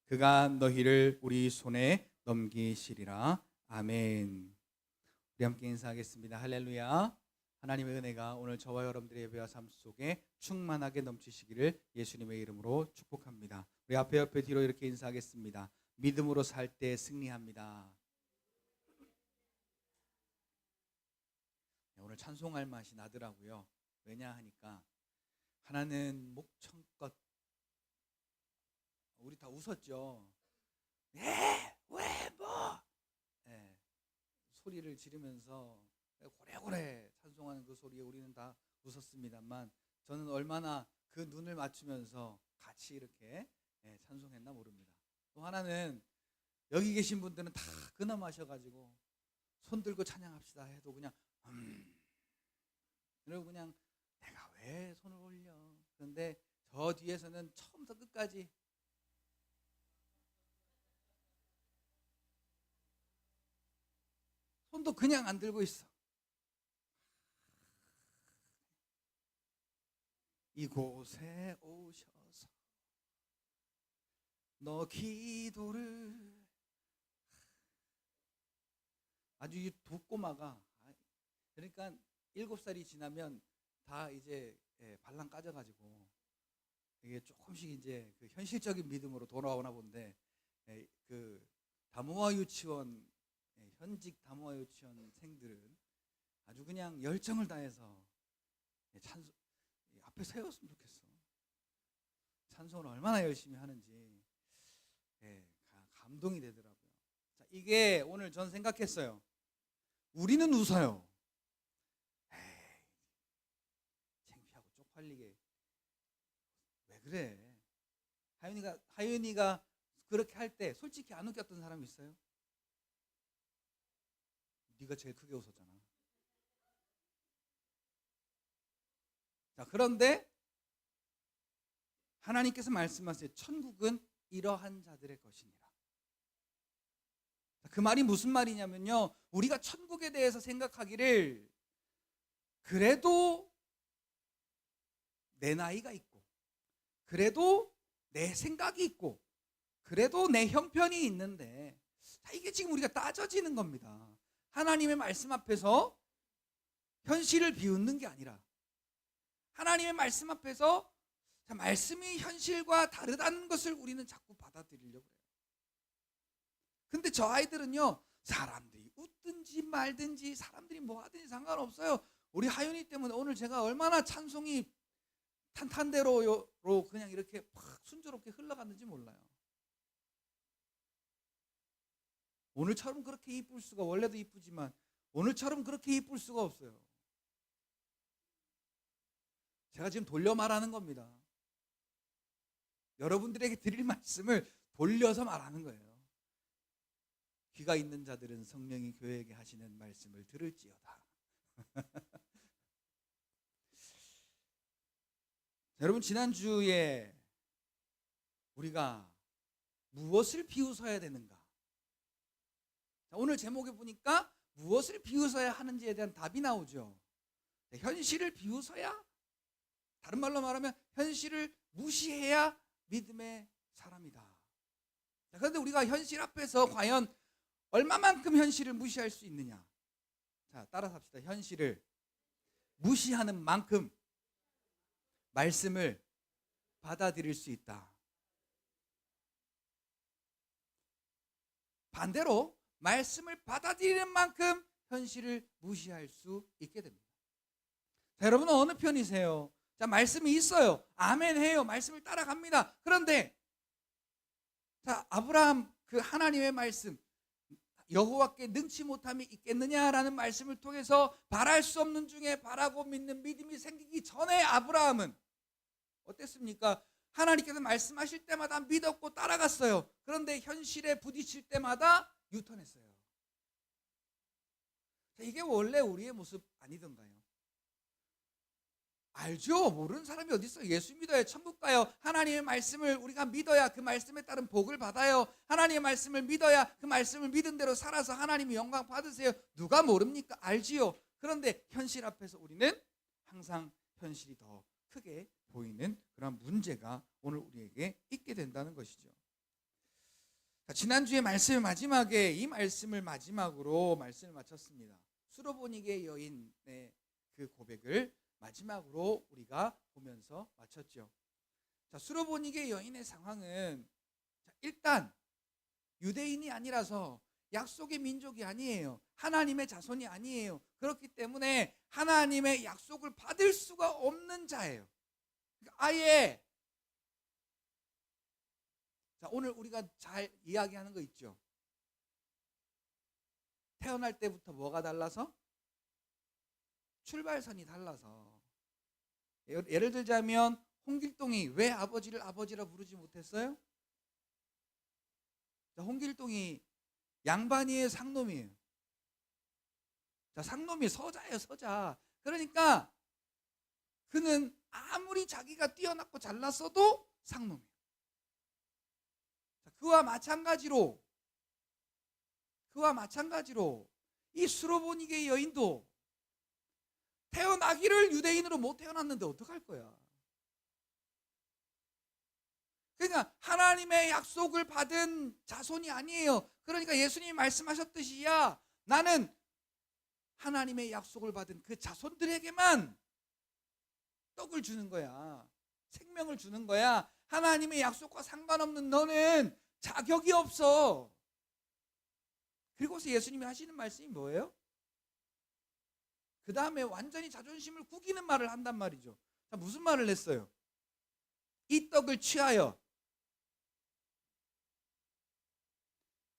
그가 너희를 우리 손에 넘기시리라. 아멘. 우리 함께 인사하겠습니다. 할렐루야. 하나님의 은혜가 오늘 저와 여러분들의 예배와 삶 속에 충만하게 넘치시기를 예수님의 이름으로 축복합니다. 우리 앞에 옆에 뒤로 이렇게 인사하겠습니다. 믿음으로 살 때 승리합니다. 오늘 찬송할 맛이 나더라고요. 왜냐 하니까 하나는 목청껏, 우리 다 웃었죠. 네, 왜, 뭐, 네, 소리를 지르면서 고래고래 찬송하는 그 소리에 우리는 다 웃었습니다만, 저는 얼마나 그 눈을 맞추면서 같이 이렇게 찬송했나 모릅니다. 또 하나는 여기 계신 분들은 다 근엄하셔가지고 손 들고 찬양합시다 해도 그냥 그리고 그냥 내가 왜 손을 올려. 그런데 저 뒤에서는 처음부터 끝까지 손도 그냥 안 들고 있어. 이곳에 오셔서 너 기도를, 아주 이 두 꼬마가, 그러니까 7살이 지나면 다 이제 발랑 까져가지고 이게 조금씩 이제 그 현실적인 믿음으로 돌아오나 본데, 그 다모아 유치원, 현직 다모아 유치원생들은 아주 그냥 열정을 다해서 찬송 앞에 세웠으면 좋겠어. 찬송을 얼마나 열심히 하는지 감동이 되더라고요. 자, 이게 오늘 전 생각했어요. 우리는 웃어요. 에이, 창피하고 쪽팔리게 왜 그래? 하윤이가 그렇게 할 때 솔직히 안 웃겼던 사람 있어요? 네가 제일 크게 웃었잖아. 자, 그런데 하나님께서 말씀하세요. 천국은 이러한 자들의 것이니라. 그 말이 무슨 말이냐면요, 우리가 천국에 대해서 생각하기를 그래도 내 나이가 있고, 그래도 내 생각이 있고, 그래도 내 형편이 있는데, 자, 이게 지금 우리가 따져지는 겁니다. 하나님의 말씀 앞에서 현실을 비웃는 게 아니라 하나님의 말씀 앞에서 말씀이 현실과 다르다는 것을 우리는 자꾸 받아들이려고 해요. 근데 저 아이들은요, 사람들이 웃든지 말든지 사람들이 뭐 하든지 상관없어요. 우리 하윤이 때문에 오늘 제가 얼마나 찬송이 탄탄대로 그냥 이렇게 팍 순조롭게 흘러갔는지 몰라요. 오늘처럼 그렇게 이쁠 수가, 원래도 이쁘지만 오늘처럼 그렇게 이쁠 수가 없어요. 제가 지금 돌려 말하는 겁니다. 여러분들에게 드릴 말씀을 돌려서 말하는 거예요. 귀가 있는 자들은 성령이 교회에게 하시는 말씀을 들을지어다. 여러분, 지난주에 우리가 무엇을 비웃어야 되는가? 오늘 제목에 보니까 무엇을 비웃어야 하는지에 대한 답이 나오죠. 현실을 비웃어야, 다른 말로 말하면 현실을 무시해야 믿음의 사람이다. 그런데 우리가 현실 앞에서 과연 얼마만큼 현실을 무시할 수 있느냐? 자, 따라서 합시다. 현실을 무시하는 만큼 말씀을 받아들일 수 있다. 반대로 말씀을 받아들이는 만큼 현실을 무시할 수 있게 됩니다. 자, 여러분은 어느 편이세요? 자, 말씀이 있어요. 아멘 해요. 말씀을 따라갑니다. 그런데 자, 아브라함, 그 하나님의 말씀, 여호와께 능치 못함이 있겠느냐라는 말씀을 통해서 바랄 수 없는 중에 바라고 믿는 믿음이 생기기 전에 아브라함은 어땠습니까? 하나님께서 말씀하실 때마다 믿었고 따라갔어요. 그런데 현실에 부딪힐 때마다 유턴했어요. 자, 이게 원래 우리의 모습 아니던가요? 알죠? 모르는 사람이 어디 있어요? 예수 믿어야 천국 가요. 하나님의 말씀을 우리가 믿어야 그 말씀에 따른 복을 받아요. 하나님의 말씀을 믿어야 그 말씀을 믿은 대로 살아서 하나님이 영광 받으세요. 누가 모릅니까? 알지요. 그런데 현실 앞에서 우리는 항상 현실이 더 크게 보이는 그런 문제가 오늘 우리에게 있게 된다는 것이죠. 지난주에 말씀의 마지막에 이 말씀을 마지막으로 말씀을 마쳤습니다. 수로보니게 여인의 그 고백을 마지막으로 우리가 보면서 마쳤죠. 자, 수로보니게 여인의 상황은 일단 유대인이 아니라서 약속의 민족이 아니에요. 하나님의 자손이 아니에요. 그렇기 때문에 하나님의 약속을 받을 수가 없는 자예요. 아예 자, 오늘 우리가 잘 이야기하는 거 있죠. 태어날 때부터 뭐가 달라서? 출발선이 달라서. 예를 들자면 홍길동이 왜 아버지를 아버지라 부르지 못했어요? 자, 홍길동이 양반이에요, 상놈이에요? 자, 상놈이 서자예요, 서자. 그러니까 그는 아무리 자기가 뛰어났고 잘났어도 상놈이에요. 자, 그와 마찬가지로 이 수로보니게 여인도 태어나기를 유대인으로 못 태어났는데 어떡할 거야? 그러니까 하나님의 약속을 받은 자손이 아니에요. 그러니까 예수님이 말씀하셨듯이 야, 나는 하나님의 약속을 받은 그 자손들에게만 떡을 주는 거야. 생명을 주는 거야. 하나님의 약속과 상관없는 너는 자격이 없어. 그리고서 예수님이 하시는 말씀이 뭐예요? 그 다음에 완전히 자존심을 구기는 말을 한단 말이죠. 자, 무슨 말을 했어요? 이 떡을 취하여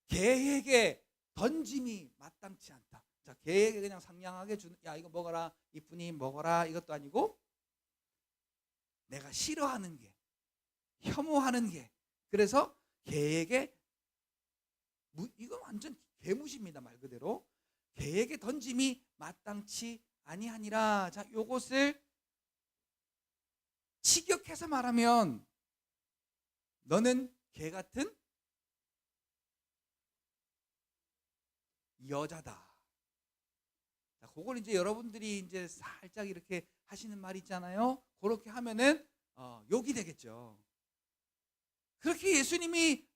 개에게 던짐이 마땅치 않다. 자, 개에게 그냥 상냥하게 주는, 야, 이거 먹어라, 이쁜이 먹어라, 이것도 아니고 내가 싫어하는 게, 혐오하는 게, 그래서 개에게, 이건 완전 개무시입니다. 말 그대로 개에게 던짐이 마땅치 아니하니라. 자, 요것을 직역해서 말하면 너는 개 같은 여자다. 자, 그걸 이제 여러분들이 이제 살짝 이렇게 하시는 말 있잖아요. 그렇게 하면은 욕이 되겠죠. 그렇게 예수님이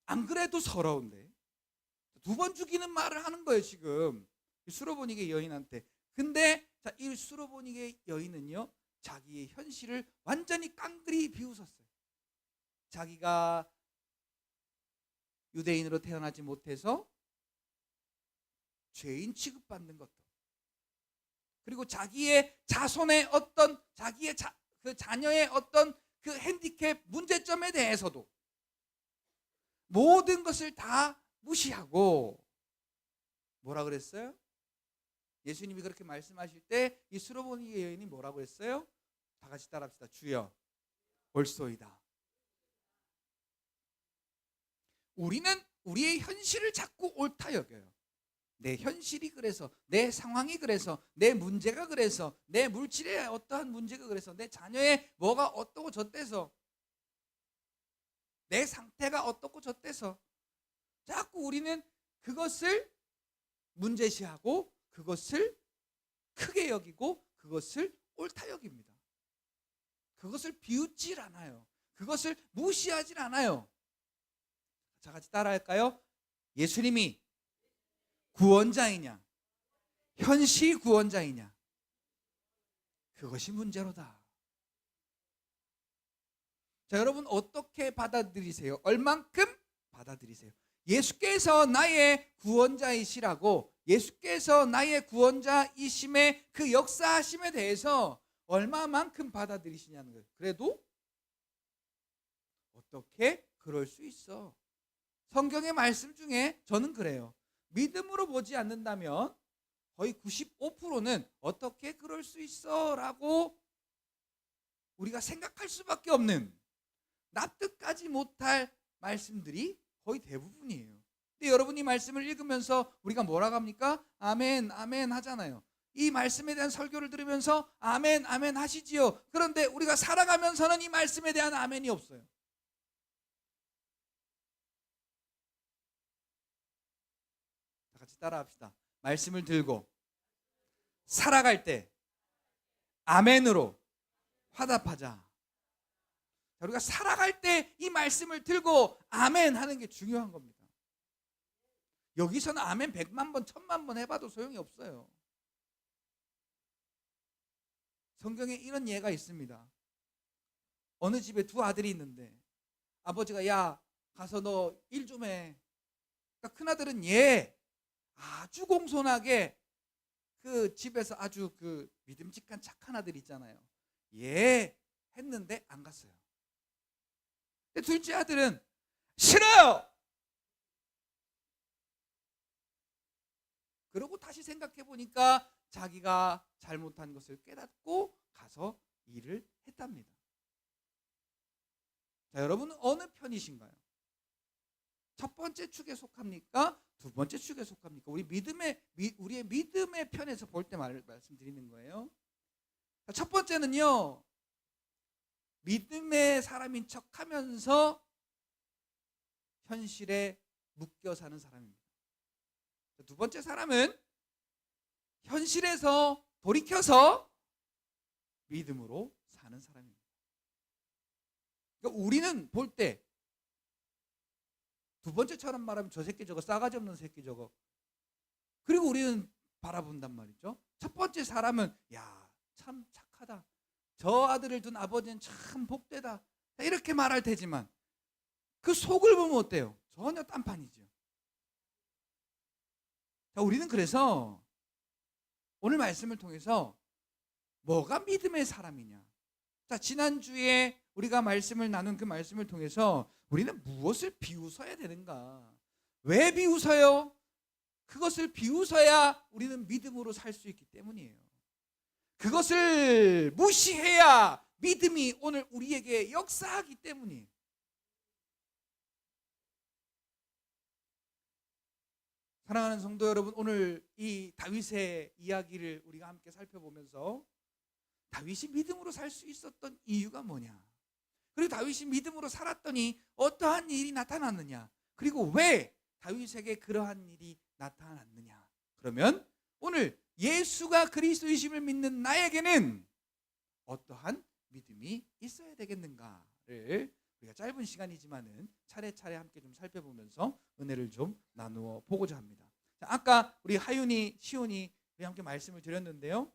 안 그래도 서러운데 두 번 죽이는 말을 하는 거예요, 지금. 수로보니게 여인한테. 근데 자, 이 수로보니게 여인은요, 자기의 현실을 완전히 깡그리 비웃었어요. 자기가 유대인으로 태어나지 못해서 죄인 취급받는 것도, 그리고 자기의 자손의 어떤 자기의 그 자녀의 어떤 그 핸디캡 문제점에 대해서도 모든 것을 다 무시하고 뭐라 그랬어요? 예수님이 그렇게 말씀하실 때 이 수로보니게 여인이 뭐라고 했어요? 다 같이 따라합시다. 주여 올소이다. 우리는 우리의 현실을 자꾸 옳다 여겨요. 내 현실이 그래서, 내 상황이 그래서, 내 문제가 그래서, 내 물질에 어떠한 문제가 그래서, 내 자녀의 뭐가 어떻고 저때서, 내 상태가 어떻고 저때서 자꾸 우리는 그것을 문제시하고 그것을 크게 여기고 그것을 옳다 여깁니다. 그것을 비웃질 않아요. 그것을 무시하질 않아요. 자, 같이 따라할까요? 예수님이 구원자이냐, 현시 구원자이냐, 그것이 문제로다. 자, 여러분 어떻게 받아들이세요? 얼만큼 받아들이세요? 예수께서 나의 구원자이시라고, 예수께서 나의 구원자이심의 그 역사하심에 대해서 얼마만큼 받아들이시냐는 거예요. 그래도 어떻게 그럴 수 있어? 성경의 말씀 중에 저는 그래요. 믿음으로 보지 않는다면 거의 95%는 어떻게 그럴 수 있어? 라고 우리가 생각할 수밖에 없는, 납득하지 못할 말씀들이 거의 대부분이에요. 근데 여러분이 말씀을 읽으면서 우리가 뭐라고 합니까? 아멘, 아멘 하잖아요. 이 말씀에 대한 설교를 들으면서 아멘, 아멘 하시지요. 그런데 우리가 살아가면서는 이 말씀에 대한 아멘이 없어요. 다 같이 따라합시다. 말씀을 들고 살아갈 때 아멘으로 화답하자. 우리가 살아갈 때 이 말씀을 들고 아멘 하는 게 중요한 겁니다. 여기서는 아멘 100만 번, 1000만 번 해봐도 소용이 없어요. 성경에 이런 예가 있습니다. 어느 집에 두 아들이 있는데 아버지가 야 가서 너 일 좀 해. 그러니까 큰아들은 아주 공손하게 그 집에서 아주 그 믿음직한 착한 아들 있잖아요. 했는데 안 갔어요. 근데 둘째 아들은 싫어요. 그러고 다시 생각해 보니까 자기가 잘못한 것을 깨닫고 가서 일을 했답니다. 자, 여러분은 어느 편이신가요? 첫 번째 축에 속합니까? 두 번째 축에 속합니까? 우리의 믿음의 편에서 볼 때 말씀드리는 거예요. 자, 첫 번째는요, 믿음의 사람인 척하면서 현실에 묶여 사는 사람입니다. 자, 두 번째 사람은 현실에서 돌이켜서 믿음으로 사는 사람입니다. 그러니까 우리는 볼 때 두 번째처럼 말하면 저 새끼 저거 싸가지 없는 새끼 저거. 그리고 우리는 바라본단 말이죠. 첫 번째 사람은 참 착하다. 저 아들을 둔 아버지는 참 복되다. 이렇게 말할 테지만 그 속을 보면 어때요? 전혀 딴판이죠. 자, 우리는 그래서 오늘 말씀을 통해서 뭐가 믿음의 사람이냐. 자, 지난주에 우리가 말씀을 나눈 그 말씀을 통해서 우리는 무엇을 비웃어야 되는가? 왜 비웃어요? 그것을 비웃어야 우리는 믿음으로 살 수 있기 때문이에요. 그것을 무시해야 믿음이 오늘 우리에게 역사하기 때문이에요. 사랑하는 성도 여러분, 오늘 이 다윗의 이야기를 우리가 함께 살펴보면서 다윗이 믿음으로 살 수 있었던 이유가 뭐냐? 그리고 다윗이 믿음으로 살았더니 어떠한 일이 나타났느냐? 그리고 왜 다윗에게 그러한 일이 나타났느냐? 그러면 오늘 예수가 그리스도이심을 믿는 나에게는 어떠한 믿음이 있어야 되겠는가를 우리가 짧은 시간이지만은 차례차례 함께 좀 살펴보면서 은혜를 좀 나누어 보고자 합니다. 자, 아까 우리 하윤이, 시온이 우리 함께 말씀을 드렸는데요.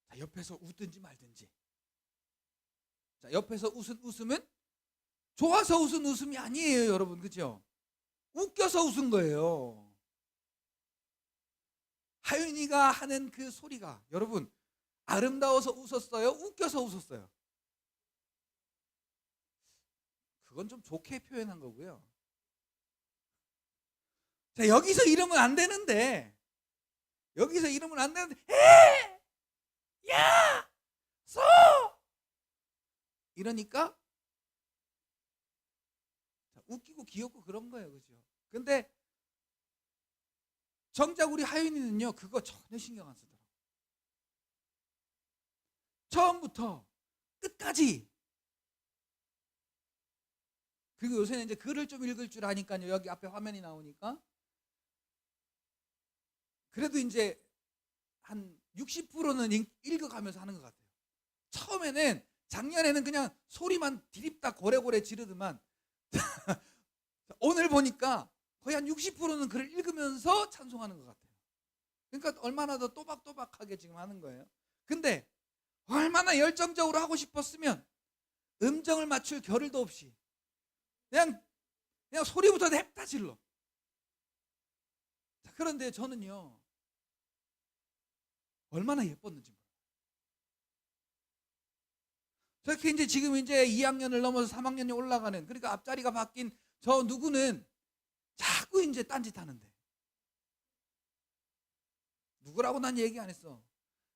자, 옆에서 웃든지 말든지. 자, 옆에서 웃은 웃음은 좋아서 웃은 웃음이 아니에요, 여러분. 그죠? 웃겨서 웃은 거예요. 하윤이가 하는 그 소리가 여러분 아름다워서 웃었어요? 웃겨서 웃었어요? 그건 좀 좋게 표현한 거고요. 자, 여기서 이러면 안 되는데 야! 쏘! 이러니까 웃기고 귀엽고 그런 거예요. 그죠? 근데 정작 우리 하윤이는요, 그거 전혀 신경 안 쓰더라고요. 처음부터 끝까지. 그리고 요새는 이제 글을 좀 읽을 줄 아니까요. 여기 앞에 화면이 나오니까. 그래도 이제 한 60%는 읽어가면서 하는 것 같아요. 처음에는, 작년에는 그냥 소리만 디립다 고래고래 지르더만 오늘 보니까 거의 한 60%는 글을 읽으면서 찬송하는 것 같아요. 그러니까 얼마나 더 또박또박하게 지금 하는 거예요. 근데 얼마나 열정적으로 하고 싶었으면 음정을 맞출 겨를도 없이 그냥 소리부터 냅다 질러. 자, 그런데 저는요, 얼마나 예뻤는지 몰라요. 저렇게 이제 지금 이제 2학년을 넘어서 3학년이 올라가는, 그러니까 앞자리가 바뀐 저 누구는 자꾸 이제 딴짓하는데, 누구라고 난 얘기 안 했어.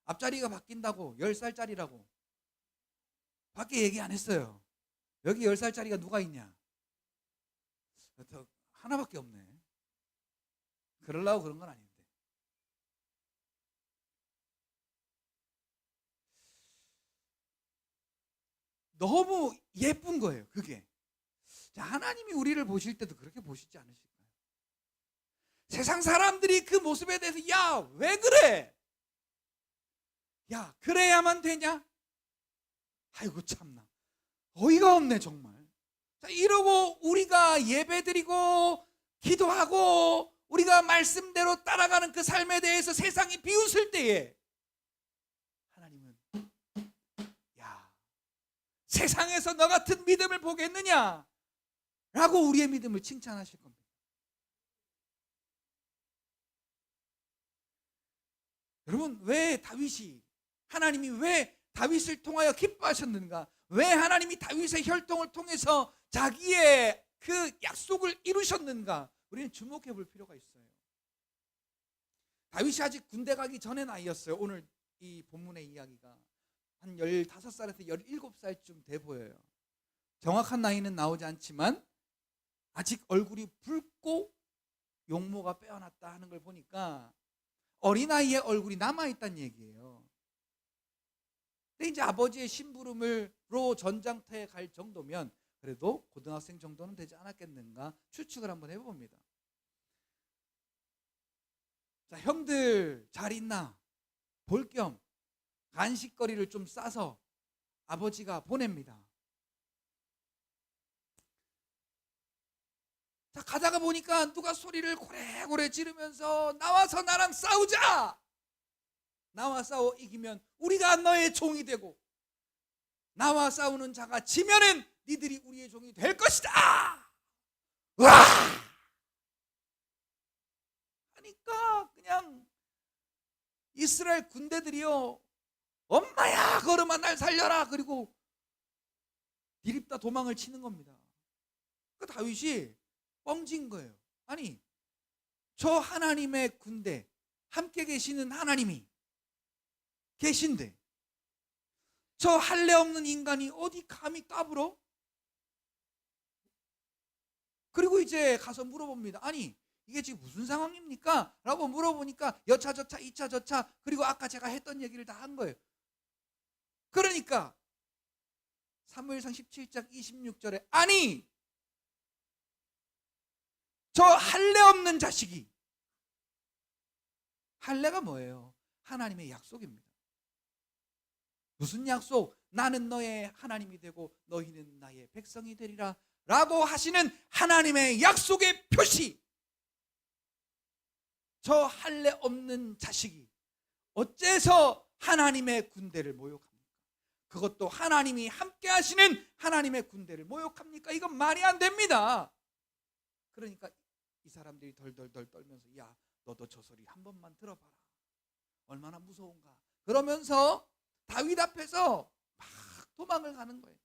앞자리가 바뀐다고 10살짜리라고 밖에 얘기 안 했어요. 여기 10살짜리가 누가 있냐? 하나밖에 없네. 그러려고 그런 건 아닌데. 너무 예쁜 거예요, 그게. 자, 하나님이 우리를 보실 때도 그렇게 보시지 않으실까요? 세상 사람들이 그 모습에 대해서 야, 왜 그래? 야, 그래야만 되냐? 아이고 참나 어이가 없네 정말. 자, 이러고 우리가 예배드리고 기도하고 우리가 말씀대로 따라가는 그 삶에 대해서 세상이 비웃을 때에 하나님은 야 세상에서 너 같은 믿음을 보겠느냐 라고 우리의 믿음을 칭찬하실 겁니다. 여러분 왜 다윗이 하나님이 왜 다윗을 통하여 기뻐하셨는가? 왜 하나님이 다윗의 혈통을 통해서 자기의 그 약속을 이루셨는가? 우리는 주목해 볼 필요가 있어요. 다윗이 아직 군대 가기 전의 나이였어요. 오늘 이 본문의 이야기가 한 15살에서 17살쯤 돼 보여요. 정확한 나이는 나오지 않지만 아직 얼굴이 붉고 용모가 빼어났다 하는 걸 보니까 어린아이의 얼굴이 남아있다는 얘기예요. 근데 이제 아버지의 심부름으로 전장터에 갈 정도면 그래도 고등학생 정도는 되지 않았겠는가 추측을 한번 해봅니다. 자, 형들 잘 있나 볼 겸 간식거리를 좀 싸서 아버지가 보냅니다. 자, 가다가 보니까 누가 소리를 고래고래 지르면서 나와서 나랑 싸우자. 나와 싸워 이기면 우리가 너의 종이 되고 나와 싸우는 자가 지면은 니들이 우리의 종이 될 것이다. 와! 하니까 그냥 이스라엘 군대들이요 엄마야 걸음아 날 살려라 그리고 디립다 도망을 치는 겁니다. 그 다윗이 뻥진 거예요. 아니 저 하나님의 군대 함께 계시는 하나님이 계신데 저 할례 없는 인간이 어디 감히 까불어? 그리고 이제 가서 물어봅니다. 아니 이게 지금 무슨 상황입니까? 라고 물어보니까 여차 저차 2차 저차 그리고 아까 제가 했던 얘기를 다 한 거예요. 그러니까 사무엘상 17장 26절에 아니 저 할례 없는 자식이 할례가 뭐예요? 하나님의 약속입니다. 무슨 약속? 나는 너의 하나님이 되고 너희는 나의 백성이 되리라 라고 하시는 하나님의 약속의 표시. 저 할례 없는 자식이 어째서 하나님의 군대를 모욕합니까? 그것도 하나님이 함께 하시는 하나님의 군대를 모욕합니까? 이건 말이 안 됩니다. 그러니까 이 사람들이 덜덜덜 떨면서 야 너도 저 소리 한 번만 들어봐라. 얼마나 무서운가. 그러면서 다윗 앞에서 막 도망을 가는 거예요.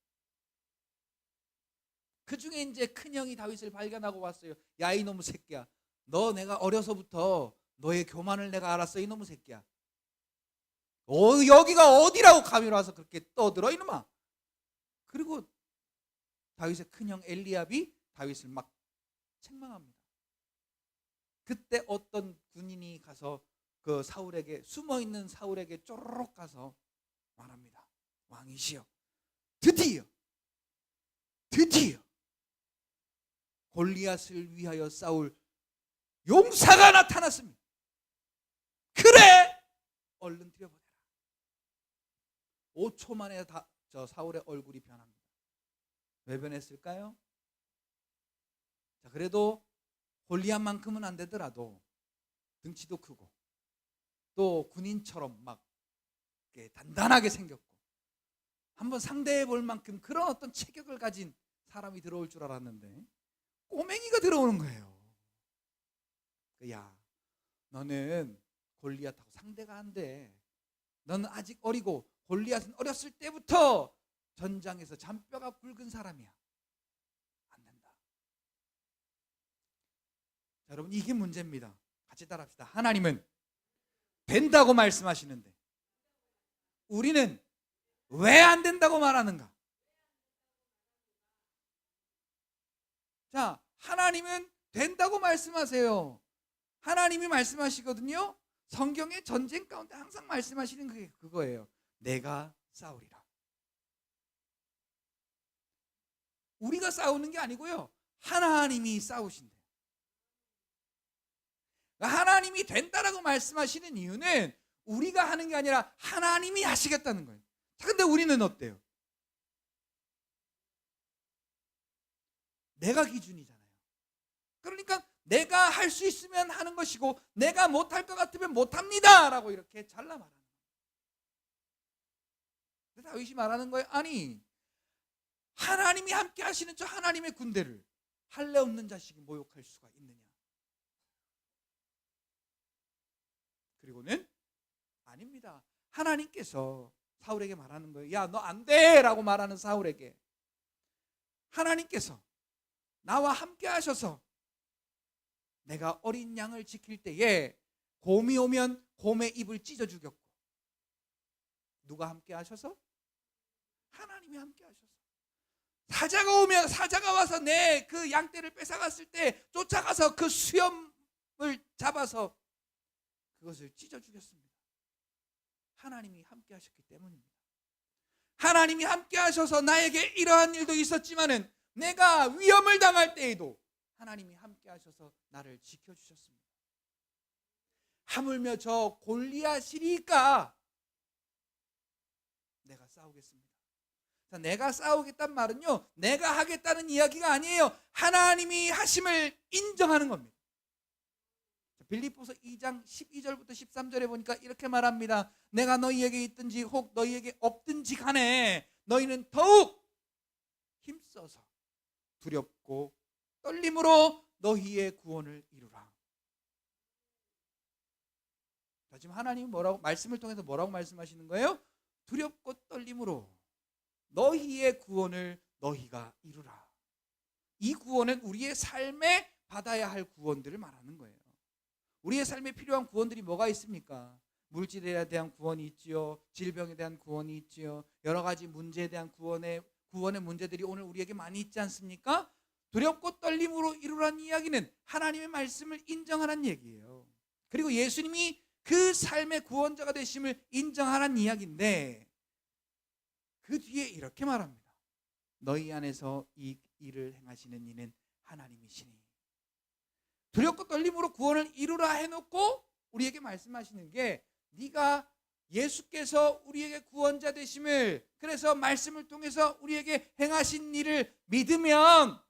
그 중에 이제 큰형이 다윗을 발견하고 왔어요. 야 이놈의 새끼야. 너 내가 어려서부터 너의 교만을 내가 알았어 이놈의 새끼야. 여기가 어디라고 감히 와서 그렇게 떠들어 이놈아. 그리고 다윗의 큰형 엘리압이 다윗을 막 책망합니다. 그때 어떤 군인이 가서 그 사울에게 숨어있는 사울에게 쪼르륵 가서 말합니다. 왕이시여 드디어 골리앗을 위하여 싸울 용사가 나타났습니다. 그래 얼른 들여보내라. 5초 만에 저 사울의 얼굴이 변합니다. 왜 변했을까요? 자, 그래도 골리앗만큼은 안 되더라도 등치도 크고 또 군인처럼 막 단단하게 생겼고 한번 상대해 볼 만큼 그런 어떤 체격을 가진 사람이 들어올 줄 알았는데 꼬맹이가 들어오는 거예요. 야 너는 골리앗하고 상대가 안 돼. 너는 아직 어리고 골리앗은 어렸을 때부터 전장에서 잔뼈가 굵은 사람이야. 안 된다. 자, 여러분 이게 문제입니다. 같이 따라합시다. 하나님은 된다고 말씀하시는데 우리는 왜 안 된다고 말하는가? 자, 하나님은 된다고 말씀하세요. 하나님이 말씀하시거든요. 성경의 전쟁 가운데 항상 말씀하시는 게 그거예요. 내가 싸우리라. 우리가 싸우는 게 아니고요. 하나님이 싸우신대요. 하나님이 된다라고 말씀하시는 이유는 우리가 하는 게 아니라 하나님이 하시겠다는 거예요. 자, 근데 우리는 어때요? 내가 기준이잖아요. 그러니까 내가 할 수 있으면 하는 것이고 내가 못할 것 같으면 못합니다 라고 이렇게 잘라 말하는 거예요. 다윗이 말하는 거예요. 아니, 하나님이 함께 하시는 저 하나님의 군대를 할례 없는 자식이 모욕할 수가 있느냐. 그리고는 아닙니다. 하나님께서 사울에게 말하는 거예요. 야, 너 안 돼 라고 말하는 사울에게 하나님께서 나와 함께 하셔서 내가 어린 양을 지킬 때에 곰이 오면 곰의 입을 찢어 죽였고, 누가 함께 하셔서? 하나님이 함께 하셔서. 사자가 오면 사자가 와서 내 그 양떼를 뺏어갔을 때 쫓아가서 그 수염을 잡아서 그것을 찢어 죽였습니다. 하나님이 함께 하셨기 때문입니다. 하나님이 함께 하셔서 나에게 이러한 일도 있었지만은 내가 위험을 당할 때에도 하나님이 함께 하셔서 나를 지켜주셨습니다. 하물며 저 골리앗이니까 내가 싸우겠습니다. 자, 내가 싸우겠다는 말은요, 내가 하겠다는 이야기가 아니에요. 하나님이 하심을 인정하는 겁니다. 빌립보서 2장 12절부터 13절에 보니까 이렇게 말합니다. 내가 너희에게 있든지 혹 너희에게 없든지 간에 너희는 더욱 힘써서 두렵고 떨림으로 너희의 구원을 이루라. 자, 지금 하나님은 뭐라고, 말씀을 통해서 뭐라고 말씀하시는 거예요? 두렵고 떨림으로 너희의 구원을 너희가 이루라. 이 구원은 우리의 삶에 받아야 할 구원들을 말하는 거예요. 우리의 삶에 필요한 구원들이 뭐가 있습니까? 물질에 대한 구원이 있지요. 질병에 대한 구원이 있지요. 여러 가지 문제에 대한 구원의 문제들이 오늘 우리에게 많이 있지 않습니까? 두렵고 떨림으로 이루라는 이야기는 하나님의 말씀을 인정하라는 얘기예요. 그리고 예수님이 그 삶의 구원자가 되심을 인정하라는 이야기인데, 그 뒤에 이렇게 말합니다. 너희 안에서 이 일을 행하시는 이는 하나님이시니. 두렵고 떨림으로 구원을 이루라 해놓고 우리에게 말씀하시는 게, 네가 예수께서 우리에게 구원자 되심을, 그래서 말씀을 통해서 우리에게 행하신 일을 믿으면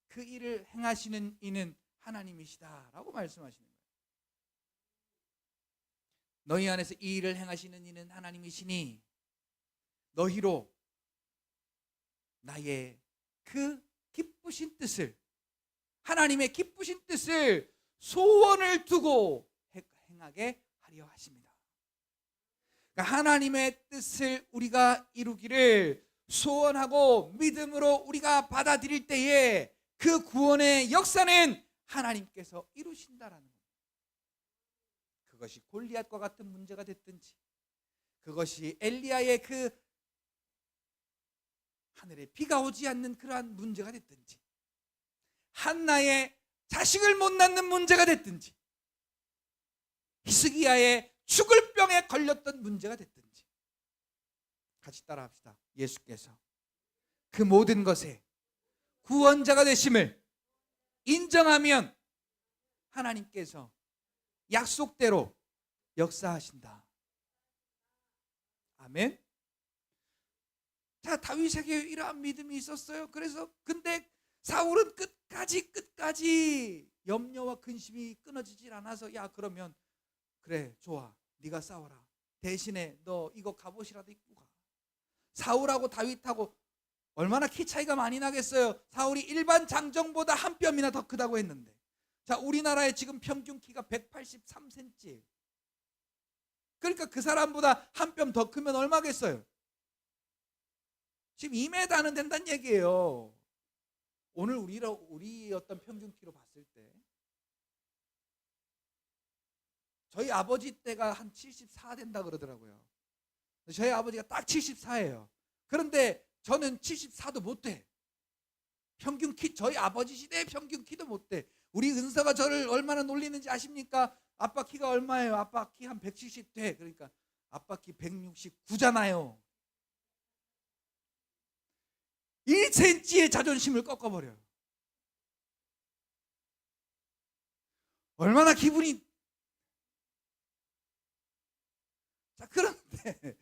그 일을 행하시는 이는 하나님이시다라고 말씀하시는 거예요. 너희 안에서 이 일을 행하시는 이는 하나님이시니 너희로 나의 그 기쁘신 뜻을, 하나님의 기쁘신 뜻을 소원을 두고 행하게 하려 하십니다. 그러니까 하나님의 뜻을 우리가 이루기를 소원하고 믿음으로 우리가 받아들일 때에 그 구원의 역사는 하나님께서 이루신다라는 겁니다. 그것이 골리앗과 같은 문제가 됐든지, 그것이 엘리야의 그 하늘에 비가 오지 않는 그러한 문제가 됐든지, 한나의 자식을 못 낳는 문제가 됐든지, 히스기야의 죽을 병에 걸렸던 문제가 됐든지, 같이 따라합시다. 예수께서 그 모든 것에 구원자가 되심을 인정하면 하나님께서 약속대로 역사하신다. 아멘. 자, 다윗에게 이러한 믿음이 있었어요. 그래서 근데 사울은 끝까지 염려와 근심이 끊어지질 않아서, 야, 그러면 그래, 좋아, 네가 싸워라. 대신에 너 이거 갑옷이라도 입고 가. 사울하고 다윗하고 얼마나 키 차이가 많이 나겠어요. 사울이 일반 장정보다 한 뼘이나 더 크다고 했는데, 자, 우리나라의 지금 평균 키가 183cm. 그러니까 그 사람보다 한 뼘 더 크면 얼마겠어요? 지금 2m는 된다는 얘기예요. 오늘 우리 어떤 평균 키로 봤을 때 저희 아버지 때가 한 74 된다 그러더라고요. 저희 아버지가 딱 74예요. 그런데 저는 74도 못 돼. 평균 키, 저희 아버지 시대의 평균 키도 못 돼. 우리 은서가 저를 얼마나 놀리는지 아십니까? 아빠 키가 얼마예요? 아빠 키 한 170 돼. 그러니까 아빠 키 169잖아요. 1cm의 자존심을 꺾어버려요. 얼마나 기분이. 자, 그런데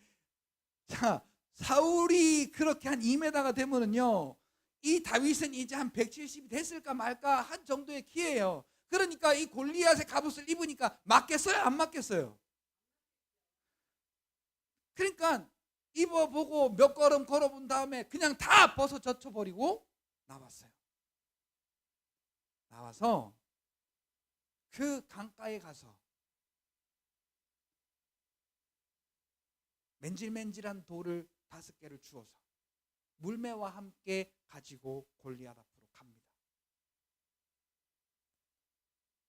자, 사울이 그렇게 한 2m가 되면은요, 이 다윗은 이제 한 170이 됐을까 말까 한 정도의 키예요. 그러니까 이 골리앗의 갑옷을 입으니까 맞겠어요? 안 맞겠어요? 그러니까 입어보고 몇 걸음 걸어본 다음에 그냥 다 벗어 젖혀버리고 나왔어요. 나와서 그 강가에 가서 맨질맨질한 돌을 5개를 주워서 물매와 함께 가지고 골리앗 앞으로 갑니다.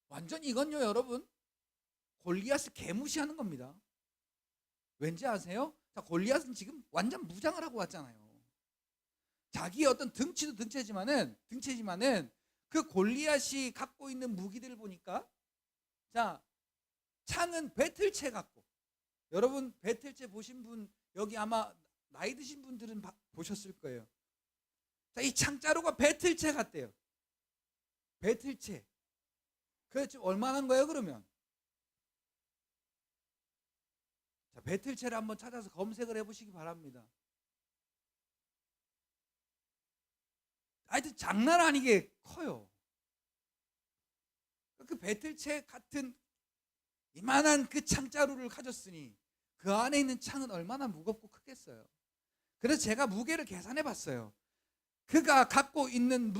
완전 이건요 여러분, 골리앗을 개무시하는 겁니다. 왠지 아세요? 자, 골리앗은 지금 완전 무장을 하고 왔잖아요. 자기의 어떤 등치도 등체지만은 그 골리앗이 갖고 있는 무기들을 보니까, 자, 창은 배틀채 같고, 여러분 배틀채 보신 분 여기 아마 나이 드신 분들은 보셨을 거예요. 자, 이 창자루가 배틀채 같대요. 배틀채. 그게 지금 얼마나 한 거예요 그러면? 자, 배틀채를 한번 찾아서 검색을 해보시기 바랍니다. 하여튼 장난 아니게 커요. 그 배틀채 같은 이만한 그 창자루를 가졌으니 그 안에 있는 창은 얼마나 무겁고 크겠어요. 그래서 제가 무게를 계산해 봤어요. 그가 갖고 있는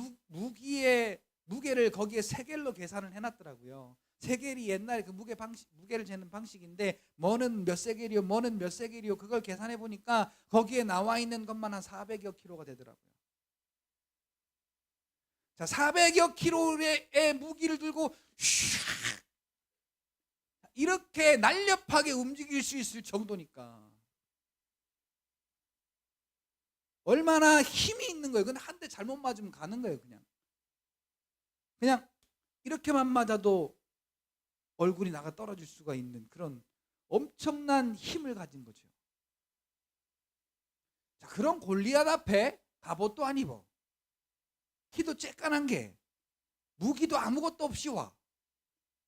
무게를 거기에 세겔로 계산을 해놨더라고요. 세겔이 옛날에 그 무게를 재는 방식인데, 뭐는 몇 세겔이요, 뭐는 몇 세겔이요, 그걸 계산해 보니까 거기에 나와 있는 것만 한 400여 킬로가 되더라고요. 자, 400여 킬로의 무기를 들고 이렇게 날렵하게 움직일 수 있을 정도니까 얼마나 힘이 있는 거예요. 근데 한 대 잘못 맞으면 가는 거예요. 그냥 이렇게만 맞아도 얼굴이 나가 떨어질 수가 있는 그런 엄청난 힘을 가진 거죠. 자, 그런 골리앗 앞에 갑옷도 안 입어, 키도 쬐깐한 게, 무기도 아무것도 없이 와.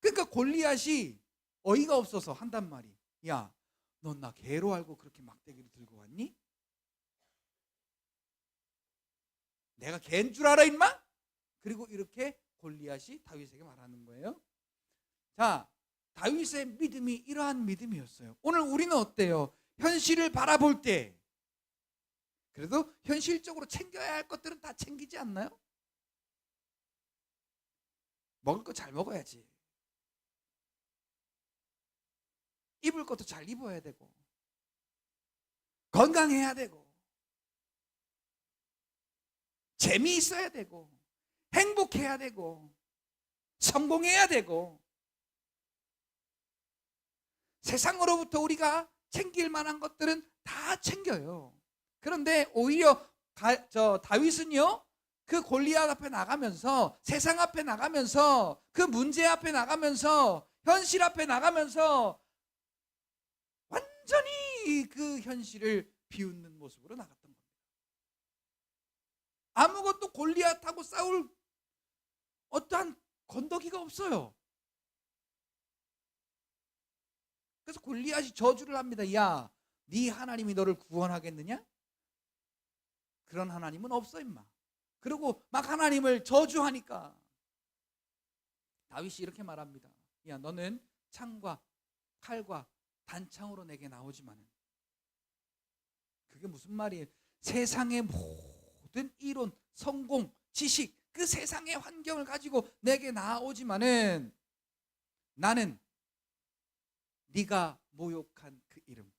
그러니까 골리앗이 어이가 없어서 한단 말이, 야, 넌 나 개로 알고 그렇게 막대기를 들고 왔니? 내가 개인 줄 알아 임마? 그리고 이렇게 골리앗이 다윗에게 말하는 거예요. 자, 다윗의 믿음이 이러한 믿음이었어요. 오늘 우리는 어때요? 현실을 바라볼 때 그래도 현실적으로 챙겨야 할 것들은 다 챙기지 않나요? 먹을 거 잘 먹어야지, 입을 것도 잘 입어야 되고, 건강해야 되고, 재미있어야 되고, 행복해야 되고, 성공해야 되고, 세상으로부터 우리가 챙길 만한 것들은 다 챙겨요. 그런데 오히려 다윗은요, 그 골리앗 앞에 나가면서, 세상 앞에 나가면서, 그 문제 앞에 나가면서, 현실 앞에 나가면서 완전히 그 현실을 비웃는 모습으로 나갔던 겁니다. 아무것도 골리앗하고 싸울 어떠한 건더기가 없어요. 그래서 골리앗이 저주를 합니다. 야, 네 하나님이 너를 구원하겠느냐? 그런 하나님은 없어 임마. 그리고 막 하나님을 저주하니까 다윗이 이렇게 말합니다. 야, 너는 창과 칼과 단창으로 내게 나오지만은, 그게 무슨 말이에요? 세상의 모든 이론, 성공, 지식, 그 세상의 환경을 가지고 내게 나오지만은 나는 네가 모욕한 그 이름,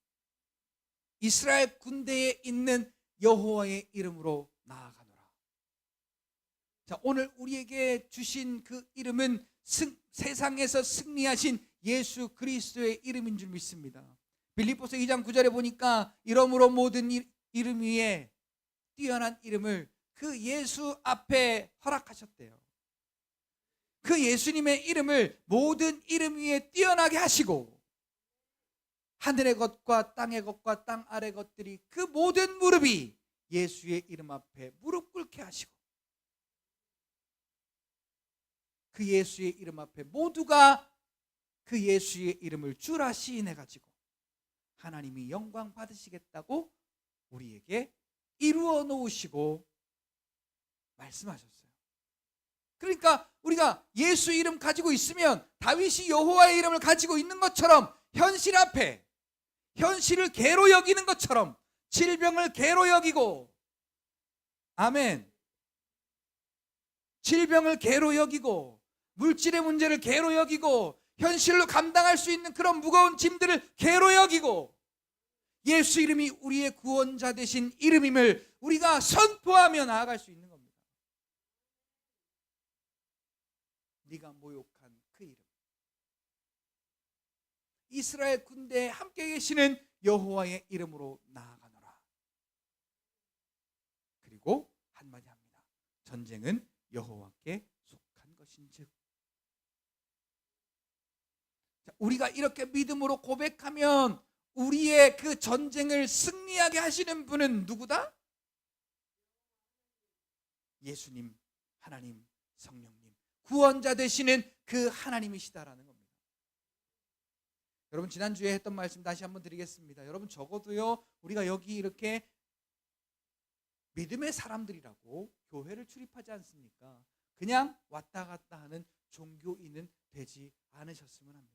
이스라엘 군대에 있는 여호와의 이름으로 나아가노라. 자, 오늘 우리에게 주신 그 이름은 세상에서 승리하신 예수 그리스도의 이름인 줄 믿습니다. 빌립보서 2장 9절에 보니까 이러므로 모든 이름 위에 뛰어난 이름을 그 예수 앞에 허락하셨대요. 그 예수님의 이름을 모든 이름 위에 뛰어나게 하시고, 하늘의 것과 땅의 것과 땅 아래 것들이 그 모든 무릎이 예수의 이름 앞에 무릎 꿇게 하시고, 그 예수의 이름 앞에 모두가 그 예수의 이름을 주라 시인해 가지고 하나님이 영광 받으시겠다고 우리에게 이루어 놓으시고 말씀하셨어요. 그러니까 우리가 예수 이름 가지고 있으면 다윗이 여호와의 이름을 가지고 있는 것처럼 현실 앞에 현실을 개로 여기는 것처럼 질병을 개로 여기고, 아멘, 질병을 개로 여기고 물질의 문제를 개로 여기고 현실로 감당할 수 있는 그런 무거운 짐들을 개로 여기고 예수 이름이 우리의 구원자 되신 이름임을 우리가 선포하며 나아갈 수 있는 겁니다. 네가 모욕한 그 이름, 이스라엘 군대에 함께 계시는 여호와의 이름으로 나아가노라. 그리고 한마디 합니다. 전쟁은 여호와께 속한 것인즉. 우리가 이렇게 믿음으로 고백하면 우리의 그 전쟁을 승리하게 하시는 분은 누구다? 예수님, 하나님, 성령님, 구원자 되시는 그 하나님이시다라는 겁니다. 여러분, 지난주에 했던 말씀 다시 한번 드리겠습니다. 여러분, 적어도요, 우리가 여기 이렇게 믿음의 사람들이라고 교회를 출입하지 않습니까? 그냥 왔다 갔다 하는 종교인은 되지 않으셨으면 합니다.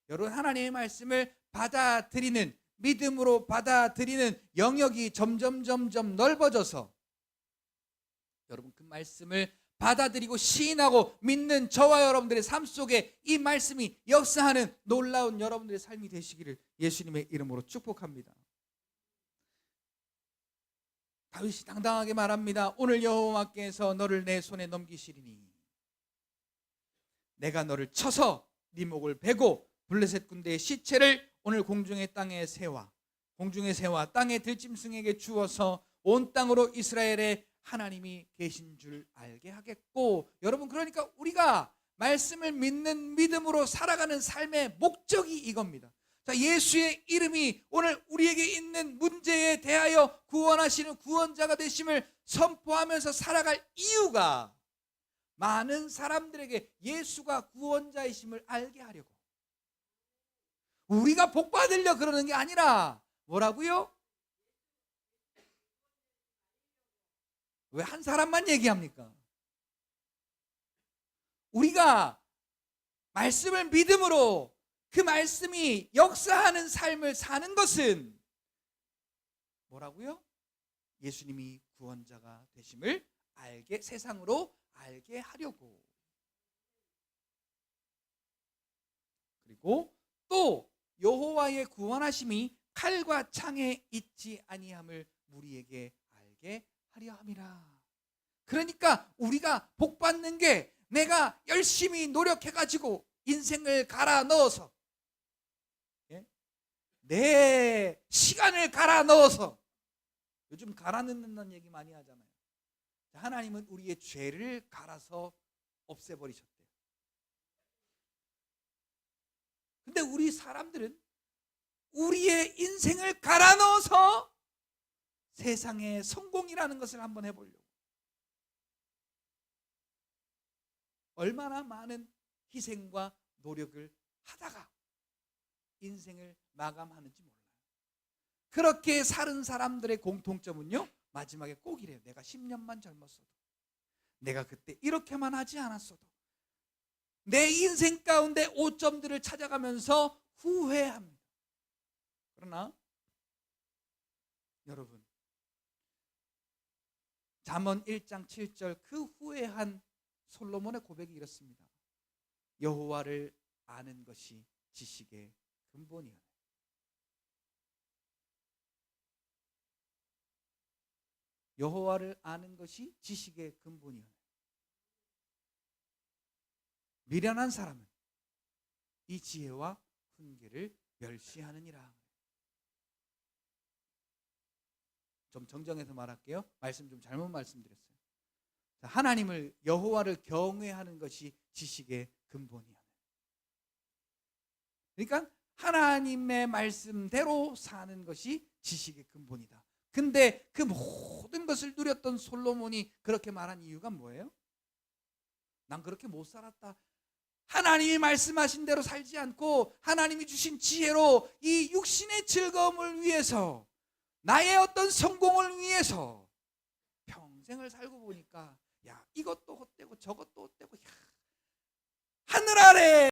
여러분, 하나님의 말씀을 받아들이는, 믿음으로 받아들이는 영역이 점점 넓어져서 여러분, 그 말씀을 받아들이고 시인하고 믿는 저와 여러분들의 삶 속에 이 말씀이 역사하는 놀라운 여러분들의 삶이 되시기를 예수님의 이름으로 축복합니다. 다윗이 당당하게 말합니다. 오늘 여호와께서 너를 내 손에 넘기시리니 내가 너를 쳐서 네 목을 베고 블레셋 군대의 시체를 오늘 공중의 세와 땅의 들짐승에게 주어서 온 땅으로 이스라엘의 하나님이 계신 줄 알게 하겠고. 여러분, 그러니까 우리가 말씀을 믿는 믿음으로 살아가는 삶의 목적이 이겁니다. 자, 예수의 이름이 오늘 우리에게 있는 문제에 대하여 구원하시는 구원자가 되심을 선포하면서 살아갈 이유가 많은 사람들에게 예수가 구원자이심을 알게 하려고, 우리가 복 받으려 그러는 게 아니라 뭐라고요? 왜 한 사람만 얘기합니까? 우리가 말씀을 믿음으로 그 말씀이 역사하는 삶을 사는 것은 뭐라고요? 예수님이 구원자가 되심을 알게, 세상으로 알게 하려고. 그리고 또 여호와의 구원하심이 칼과 창에 있지 아니함을 우리에게 알게 하려 함이라. 그러니까 우리가 복 받는 게 내가 열심히 노력해가지고 인생을 갈아 넣어서, 내 시간을 갈아 넣어서, 요즘 갈아 넣는다는 얘기 많이 하잖아요. 하나님은 우리의 죄를 갈아서 없애버리셨대요. 근데 우리 사람들은 우리의 인생을 갈아 넣어서 세상의 성공이라는 것을 한번 해보려고 얼마나 많은 희생과 노력을 하다가 인생을 마감하는지 몰라요. 그렇게 사는 사람들의 공통점은요, 마지막에 꼭 이래요. 내가 10년만 젊었어도, 내가 그때 이렇게만 하지 않았어도, 내 인생 가운데 오점들을 찾아가면서 후회합니다. 그러나 여러분, 잠언 1장 7절 그 후회한 솔로몬의 고백이 이렇습니다. 여호와를 아는 것이 지식의 근본이오네. 여호와를 아는 것이 지식의 근본이오네. 미련한 사람은 이 지혜와 훈계를 멸시하느니라. 좀 정정해서 말할게요. 말씀 좀 잘못 말씀드렸어요. 하나님을, 여호와를 경외하는 것이 지식의 근본이야. 그러니까 하나님의 말씀대로 사는 것이 지식의 근본이다. 근데 그 모든 것을 누렸던 솔로몬이 그렇게 말한 이유가 뭐예요? 난 그렇게 못 살았다. 하나님이 말씀하신 대로 살지 않고 하나님이 주신 지혜로 이 육신의 즐거움을 위해서, 나의 어떤 성공을 위해서 인생을 살고 보니까 야 이것도 헛되고 저것도 헛되고 야 하늘 아래